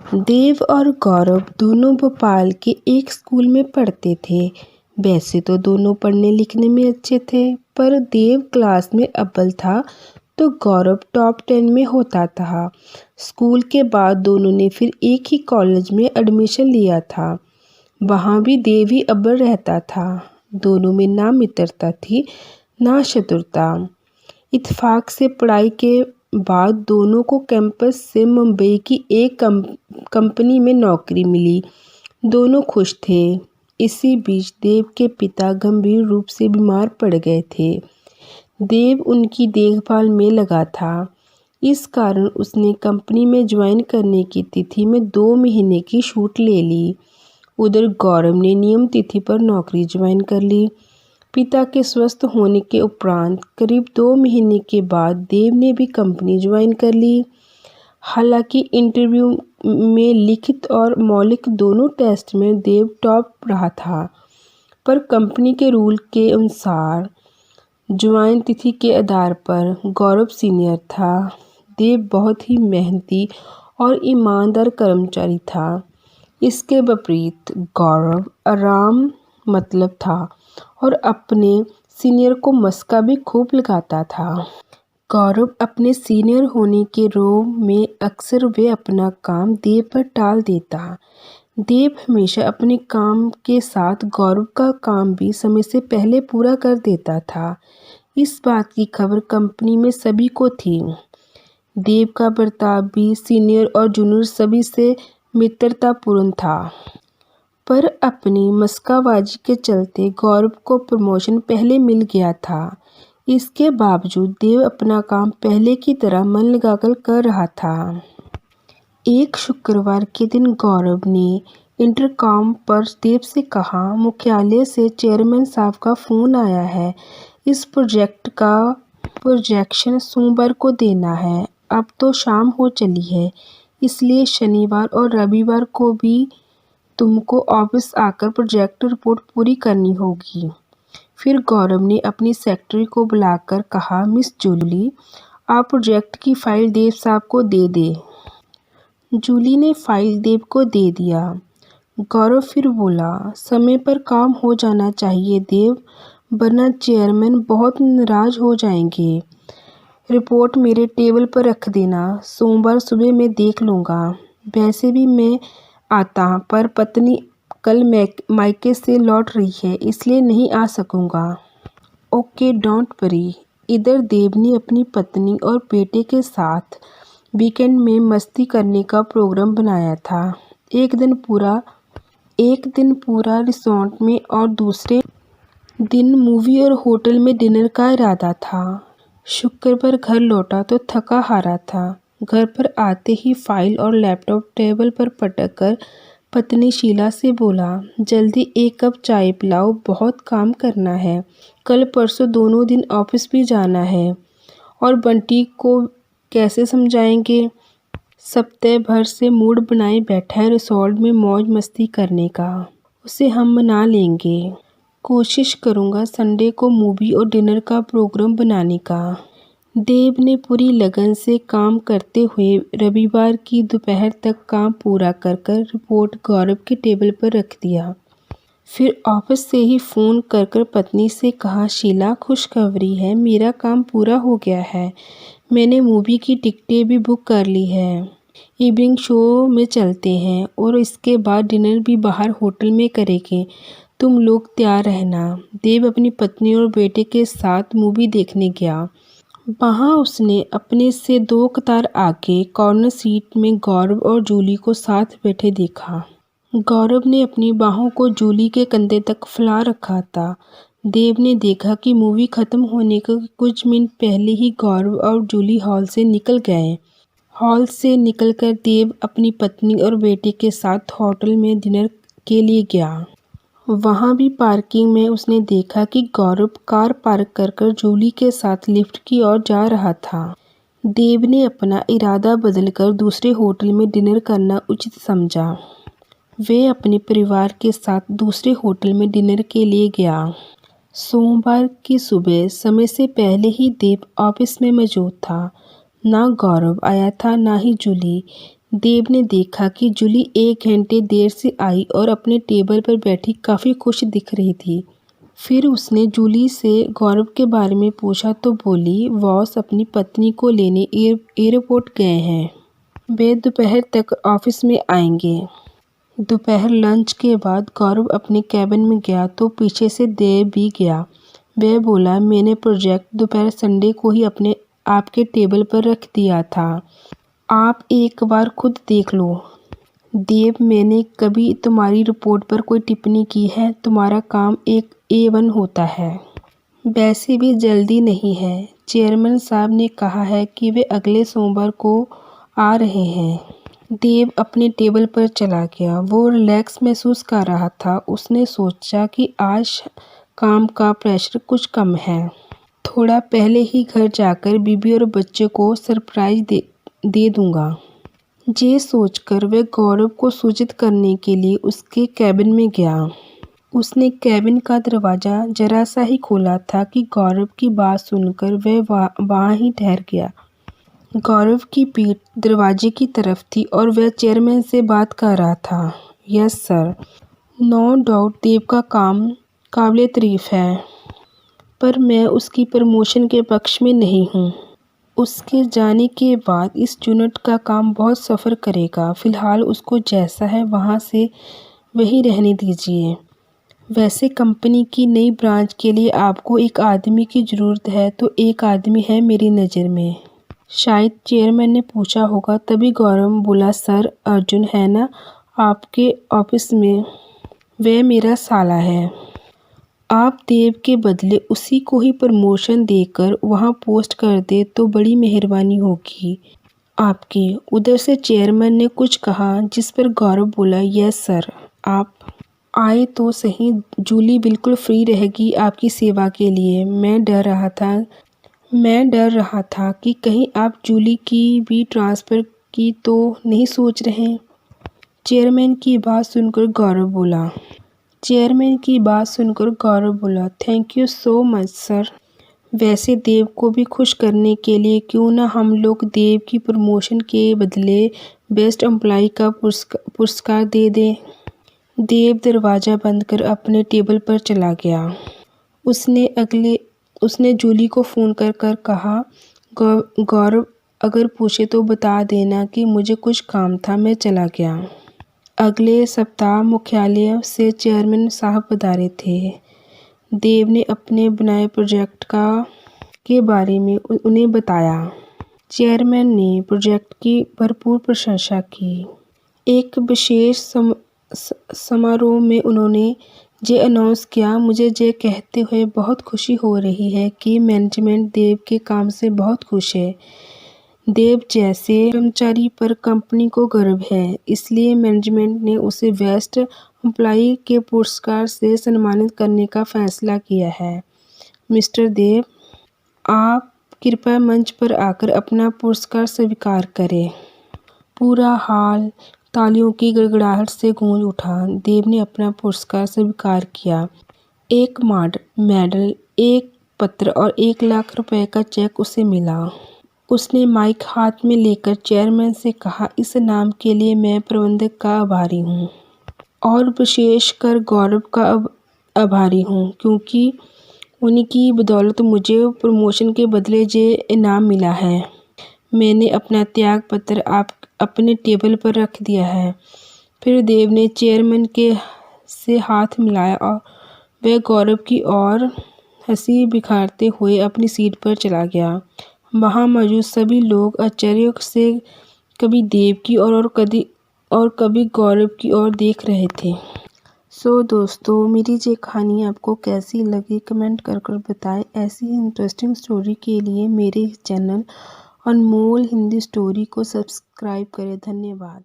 देव और गौरव दोनों भोपाल के एक स्कूल में पढ़ते थे। वैसे तो दोनों पढ़ने लिखने में अच्छे थे, पर देव क्लास में अव्वल था तो गौरव टॉप 10 में होता था। स्कूल के बाद दोनों ने फिर एक ही कॉलेज में एडमिशन लिया था। वहाँ भी देव ही अव्वल रहता था। दोनों में ना मित्रता थी ना शत्रुता। इत्तेफाक से पढ़ाई के बाद दोनों को कैंपस से मुंबई की एक कंपनी में नौकरी मिली। दोनों खुश थे। इसी बीच देव के पिता गंभीर रूप से बीमार पड़ गए थे। देव उनकी देखभाल में लगा था। इस कारण उसने कंपनी में ज्वाइन करने की तिथि में 2 महीने की छूट ले ली। उधर गौरव ने नियम तिथि पर नौकरी ज्वाइन कर ली। पिता के स्वस्थ होने के उपरांत करीब 2 महीने के बाद देव ने भी कंपनी ज्वाइन कर ली। हालांकि इंटरव्यू में लिखित और मौलिक दोनों टेस्ट में देव टॉप रहा था, पर कंपनी के रूल के अनुसार ज्वाइन तिथि के आधार पर गौरव सीनियर था। देव बहुत ही मेहनती और ईमानदार कर्मचारी था। इसके विपरीत गौरव आराम मतलब था और अपने सीनियर को मस्का भी खूब लगाता था। गौरव अपने सीनियर होने के रोब में अक्सर वे अपना काम देव पर टाल देता। देव हमेशा अपने काम के साथ गौरव का काम भी समय से पहले पूरा कर देता था। इस बात की खबर कंपनी में सभी को थी। देव का बर्ताव भी सीनियर और जूनियर सभी से मित्रतापूर्ण था, पर अपनी मस्काबाजी के चलते गौरव को प्रमोशन पहले मिल गया था। इसके बावजूद देव अपना काम पहले की तरह मन लगाकर कर रहा था। एक शुक्रवार के दिन गौरव ने इंटरकॉम पर देव से कहा, मुख्यालय से चेयरमैन साहब का फ़ोन आया है। इस प्रोजेक्ट का प्रोजेक्शन सोमवार को देना है। अब तो शाम हो चली है, इसलिए शनिवार और रविवार को भी तुमको ऑफिस आकर प्रोजेक्ट रिपोर्ट पूरी करनी होगी। फिर गौरव ने अपनी सेक्रेटरी को बुलाकर कहा, मिस जूली, आप प्रोजेक्ट की फाइल देव साहब को दे दे। जूली ने फाइल देव को दे दिया। गौरव फिर बोला, समय पर काम हो जाना चाहिए देव, वरना चेयरमैन बहुत नाराज हो जाएंगे। रिपोर्ट मेरे टेबल पर रख देना, सोमवार सुबह मैं देख लूँगा। वैसे भी मैं आता, पर पत्नी कल मायके से लौट रही है, इसलिए नहीं आ सकूँगा। Okay, don't worry. इधर देव ने अपनी पत्नी और बेटे के साथ वीकेंड में मस्ती करने का प्रोग्राम बनाया था। एक दिन पूरा रिसोर्ट में और दूसरे दिन मूवी और होटल में डिनर का इरादा था। शुक्रवार घर लौटा तो थका हारा था। घर पर आते ही फाइल और लैपटॉप टेबल पर पटक कर पत्नी शीला से बोला, जल्दी एक कप चाय पिलाओ, बहुत काम करना है। कल परसों दोनों दिन ऑफिस भी जाना है। और बंटी को कैसे समझाएंगे? सप्ताह भर से मूड बनाए बैठा है रिसोर्ट में मौज मस्ती करने का। उसे हम मना लेंगे। कोशिश करूँगा संडे को मूवी और डिनर का प्रोग्राम बनाने का। देव ने पूरी लगन से काम करते हुए रविवार की दोपहर तक काम पूरा कर रिपोर्ट गौरव के टेबल पर रख दिया। फिर ऑफिस से ही फ़ोन कर पत्नी से कहा, शीला, खुशखबरी है, मेरा काम पूरा हो गया है। मैंने मूवी की टिकटें भी बुक कर ली है। इवनिंग शो में चलते हैं और इसके बाद डिनर भी बाहर होटल में करेंगे। तुम लोग तैयार रहना। देव अपनी पत्नी और बेटे के साथ मूवी देखने गया। वहाँ उसने अपने से 2 कतार आगे कॉर्नर सीट में गौरव और जूली को साथ बैठे देखा। गौरव ने अपनी बाहों को जूली के कंधे तक फैला रखा था। देव ने देखा कि मूवी खत्म होने के कुछ मिनट पहले ही गौरव और जूली हॉल से निकल गए। हॉल से निकलकर देव अपनी पत्नी और बेटे के साथ होटल में डिनर के लिए गया। वहाँ भी पार्किंग में उसने देखा कि गौरव कार पार्क कर जूली के साथ लिफ्ट की ओर जा रहा था। देव ने अपना इरादा बदलकर दूसरे होटल में डिनर करना उचित समझा। वे अपने परिवार के साथ दूसरे होटल में डिनर के लिए गया। सोमवार की सुबह समय से पहले ही देव ऑफिस में मौजूद था। ना गौरव आया था, ना ही जूली। देव ने देखा कि जूली 1 घंटे देर से आई और अपने टेबल पर बैठी काफ़ी खुश दिख रही थी। फिर उसने जूली से गौरव के बारे में पूछा तो बोली, बॉस अपनी पत्नी को लेने एयरपोर्ट गए हैं। वे दोपहर तक ऑफिस में आएंगे। दोपहर लंच के बाद गौरव अपने कैबिन में गया तो पीछे से देव भी गया। वह बोला, मैंने प्रोजेक्ट दोपहर संडे को ही आपके टेबल पर रख दिया था। आप एक बार खुद देख लो। देव, मैंने कभी तुम्हारी रिपोर्ट पर कोई टिप्पणी की है? तुम्हारा काम एक A1 होता है। वैसे भी जल्दी नहीं है। चेयरमैन साहब ने कहा है कि वे अगले सोमवार को आ रहे हैं। देव अपने टेबल पर चला गया। वो रिलैक्स महसूस कर रहा था। उसने सोचा कि आज काम का प्रेशर कुछ कम है। थोड़ा पहले ही घर जाकर बीबी और बच्चे को सरप्राइज दे दूंगा। ये सोचकर वह गौरव को सूचित करने के लिए उसके कैबिन में गया। उसने कैबिन का दरवाज़ा जरा सा ही खोला था कि गौरव की बात सुनकर वह वहाँ ही ठहर गया। गौरव की पीठ दरवाजे की तरफ थी और वह चेयरमैन से बात कर रहा था। Yes sir. नो डाउट देव का काम काबिल तारीफ है, पर मैं उसकी प्रमोशन के पक्ष में नहीं हूँ। उसके जाने के बाद इस यूनिट का काम बहुत सफ़र करेगा। फ़िलहाल उसको जैसा है वहाँ से वहीं रहने दीजिए। वैसे कंपनी की नई ब्रांच के लिए आपको एक आदमी की ज़रूरत है, तो एक आदमी है मेरी नज़र में। शायद चेयरमैन ने पूछा होगा, तभी गौरव बोला, सर अर्जुन है ना आपके ऑफिस में? वह मेरा साला है। आप देव के बदले उसी को ही प्रमोशन देकर वहाँ पोस्ट कर दे तो बड़ी मेहरबानी होगी आपकी। उधर से चेयरमैन ने कुछ कहा जिस पर गौरव बोला, यस सर। आप आए तो सही। जूली बिल्कुल फ्री रहेगी आपकी सेवा के लिए। मैं डर रहा था कि कहीं आप जूली की भी ट्रांसफ़र की तो नहीं सोच रहे। चेयरमैन की बात सुनकर गौरव बोला, thank you so much sir. वैसे देव को भी खुश करने के लिए क्यों ना हम लोग देव की प्रमोशन के बदले बेस्ट एम्प्लॉय का पुरस्कार दे दें। देव दरवाज़ा बंद कर अपने टेबल पर चला गया। उसने जूली को फ़ोन कर कहा, गौरव अगर पूछे तो बता देना कि मुझे कुछ काम था, मैं चला गया। अगले सप्ताह मुख्यालय से चेयरमैन साहब पधारे थे। देव ने अपने बनाए प्रोजेक्ट के बारे में उन्हें बताया। चेयरमैन ने प्रोजेक्ट की भरपूर प्रशंसा की। एक विशेष समारोह में उन्होंने ये अनाउंस किया, मुझे ये कहते हुए बहुत खुशी हो रही है कि मैनेजमेंट देव के काम से बहुत खुश है। देव जैसे कर्मचारी पर कंपनी को गर्व है, इसलिए मैनेजमेंट ने उसे बेस्ट एम्प्लॉय के पुरस्कार से सम्मानित करने का फैसला किया है। मिस्टर देव, आप कृपया मंच पर आकर अपना पुरस्कार स्वीकार करें। पूरा हॉल तालियों की गड़गड़ाहट से गूंज उठा। देव ने अपना पुरस्कार स्वीकार किया। एक मेडल, एक पत्र और 1 लाख रुपए का चेक उसे मिला। उसने माइक हाथ में लेकर चेयरमैन से कहा, इस नाम के लिए मैं प्रबंधक का आभारी हूँ और विशेषकर गौरव का आभारी हूँ, क्योंकि उनकी बदौलत मुझे प्रमोशन के बदले ये इनाम मिला है। मैंने अपना त्याग पत्र अपने टेबल पर रख दिया है। फिर देव ने चेयरमैन से हाथ मिलाया और वह गौरव की ओर हंसी बिखारते हुए अपनी सीट पर चला गया। वहाँ मौजूद सभी लोग आश्चर्य से कभी देव की और कभी गौरव की ओर देख रहे थे। सो दोस्तों, मेरी ये कहानी आपको कैसी लगी कमेंट कर बताएं। ऐसी इंटरेस्टिंग स्टोरी के लिए मेरे चैनल अनमोल हिंदी स्टोरी को सब्सक्राइब करें। धन्यवाद।